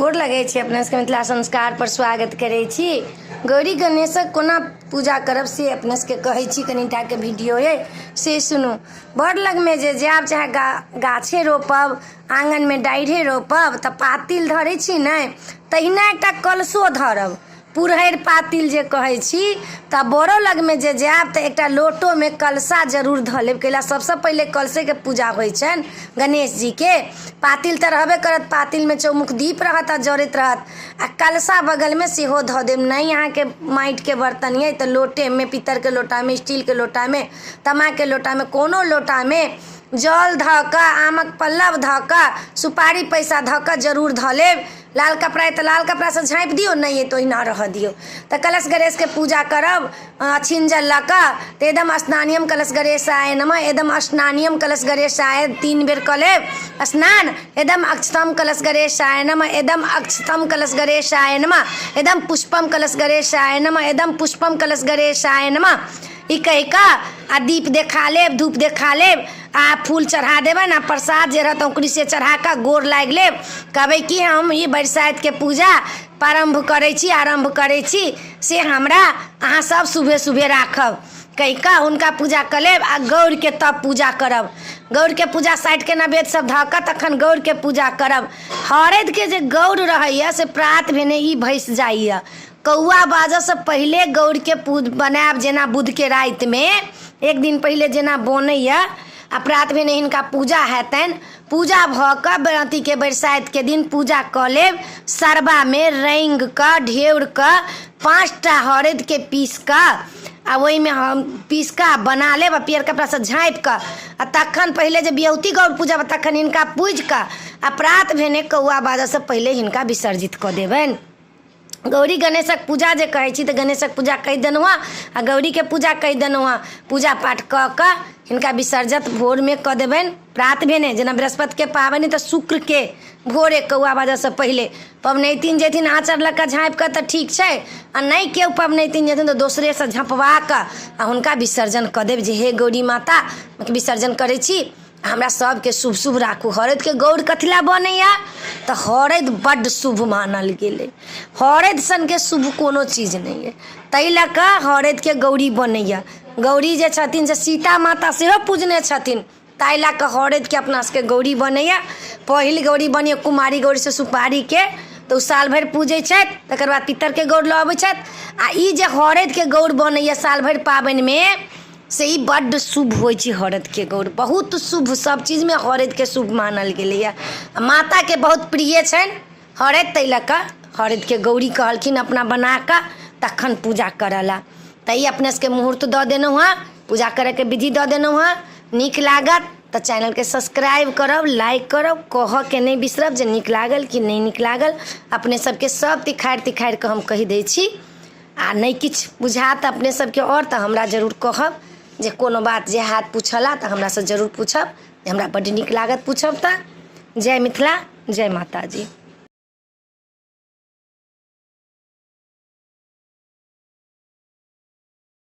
गोर लगै छी अपना सबके मिथिला संस्कार पर स्वागत करै छी। गौरी गणेशक कोना पूजा करब से अपना सबके कहै छी, कनिटा के वीडियो से सुनू। बड़ लगमे जे जायब चाहे गाछे रोपब, आंगन में डाढ़े रोपब तऽ पातिल धरै छी ने, तहिना एकटा कलशो धरब, पुरहरि पातिल जे कहै छी। तऽ बड़ो लगमे जे जायब तऽ एकटा लोटोमे कलशा जरूर धऽ लेब, कैला सबसँ पहिले कलशेके पूजा होइ छनि गणेश जी के। पातिल तऽ रहबे करत, पातिलमे चौमुख दीप रहत आ जरैत रहत, आ कलशा बगलमे सेहो धऽ देब। नहीं अहाँके माटिके बर्तन अइ तऽ लोटेमे, पीतरके लोटामे, स्टीलके लोटामे, तामाके लोटामे, कोनो लोटामे जल धऽ कऽ, आमक पल्लव धऽ कऽ, सुपारी पैसा धऽ कऽ जरूर धऽ लेब। लाल कपड़ा अइ तऽ लाल कपड़ासँ झाँपि दियौ, नहीं अइ तऽ ओहिना रहऽ दियौ। तऽ कलश गणेशके पूजा करब अक्षिन जल लऽ कऽ, तऽ एकदम स्नानियम कलश गणेशाय नमः, एकदम स्नानियम कलश गणेशाय 3 बेर कऽ लेब स्नान। एकदम अक्षतम कलश गणेशाय नमः, एकदम अक्षतम कलश गणेशाय नमः, एकदम पुष्पम कलश गणेशाय नमः, एकदम पुष्पम कलश गणेशाय नमः। ई कहि कऽ आ दीप देखा लेब, धूप देखा लेब, आ फूल चढ़ा देबै ना, प्रसाद जे रहत औंकड़ी से चढ़ा कऽ गोर लागि लेब। कहबै कि हम ई बरसाइतके पूजा आरम्भ करै छी, से हमरा अहाँ सब सुबह सुबह राखब कहि कऽ हुनका पूजा कऽ लेब। आ गौरके तब पूजा करब, गौरके पूजा साइडके नैवेद्य सब धऽ कऽ तखन गौरके पूजा करब। हरदिके जे गौर रहैए से प्रात भेने ई भसि जाइए। कौआ बाजऽसँ पहिले गौरके बनायब, जेना बुधके रातिमे एक दिन पहिले जेना बनैए, आ प्रात भेने हिनका पूजा हेतनि। पूजा भऽ कऽ अथीके बरसाइतके दिन पूजा कऽ लेब। सरबामे रंगि कऽ ढेउर कऽ 5टा हरदिके पीस कऽ आ ओहिमे हम पीस कऽ बना लेब, आ पियर कपड़ासँ झाँपि कऽ, आ तखन पहिले जे बियौती गौर पूजब तखन हिनका पूजि कऽ आ प्रात भेने कौआ बाजऽसँ पहिले हिनका विसर्जित कऽ देबनि। गौरी गणेशक पूजा जे कहै छी तऽ गणेशक पूजा कहि देलहुँ हँ, आ गौरीके पूजा कहि देलहुँ हँ। पूजा पाठ कऽ कऽ हिनका विसर्जित भोरमे कऽ देबनि। प्रात भेने जेना बृहस्पतिके पाबनि तऽ शुक्रके भोरे कौआ बाजऽसँ पहिले पबनैतिन जेथिन आँचर लऽ कऽ झाँपि कऽ तऽ ठीक छै, आ नहि केओ पबनैतिन जेथिन तऽ दोसरेसँ झँपवा कऽ आ हुनका विसर्जन कऽ देब, जे हे गौरी माता विसर्जन करै छी, हमरा सबके शुभ शुभ राखू। हरदिके गौर कथी लए बनैया तऽ हरदि बड्ड शुभ मानल गेलै, हरदि सनके शुभ कोनो चीज नहीं है, ताहि लऽ कऽ हरदिके गौरी बनैया। गौरी जे छथिन से सीता माता सेहो पूजने छथिन, ताहि लऽ कऽ हरदिके अपना सबके गौरी बनैया। पहिल गौरी बनैया कुमारी गौरीसँ सुपारीके, तऽ ओ साल भरि पूजै छथि, तकर बाद पितरके गौर लऽ अबै छथि। आ ई जे हरदिके गौर बनैया साल भरि पाबनिमे, से ई बड्ड शुभ होइ छै। हरदिके गौर बहुत शुभ, सब चीजमे हरदिके शुभ मानल गेलैए। माताके बहुत प्रिय छनि हरदि, ताहि लऽ कऽ हरदिके गौरी कहलखिन अपना बना कऽ तखन पूजा करऽ ला। तऽ ई अपने सबके मुहूर्त दऽ देलहुँ हँ, पूजा करैके विधि दऽ देलहुँ हँ। नीक लागत तऽ चैनलके सब्सक्राइब करब, लाइक करब, कहऽके नहि बिसरब जे नीक लागल कि नहि नीक लागल। अपने सबके सब तिखारि कऽ हम कहि दै छी, आ नहि किछु बुझात अपने सबके आओर तऽ हमरा जरूर कहब, जे कोनो बात जे हाथ पूछला तऽ हमरासँ जरूर पूछब, हमरा बड्ड नीक लागत पूछब। तऽ जय मिथिला, जय माता जी।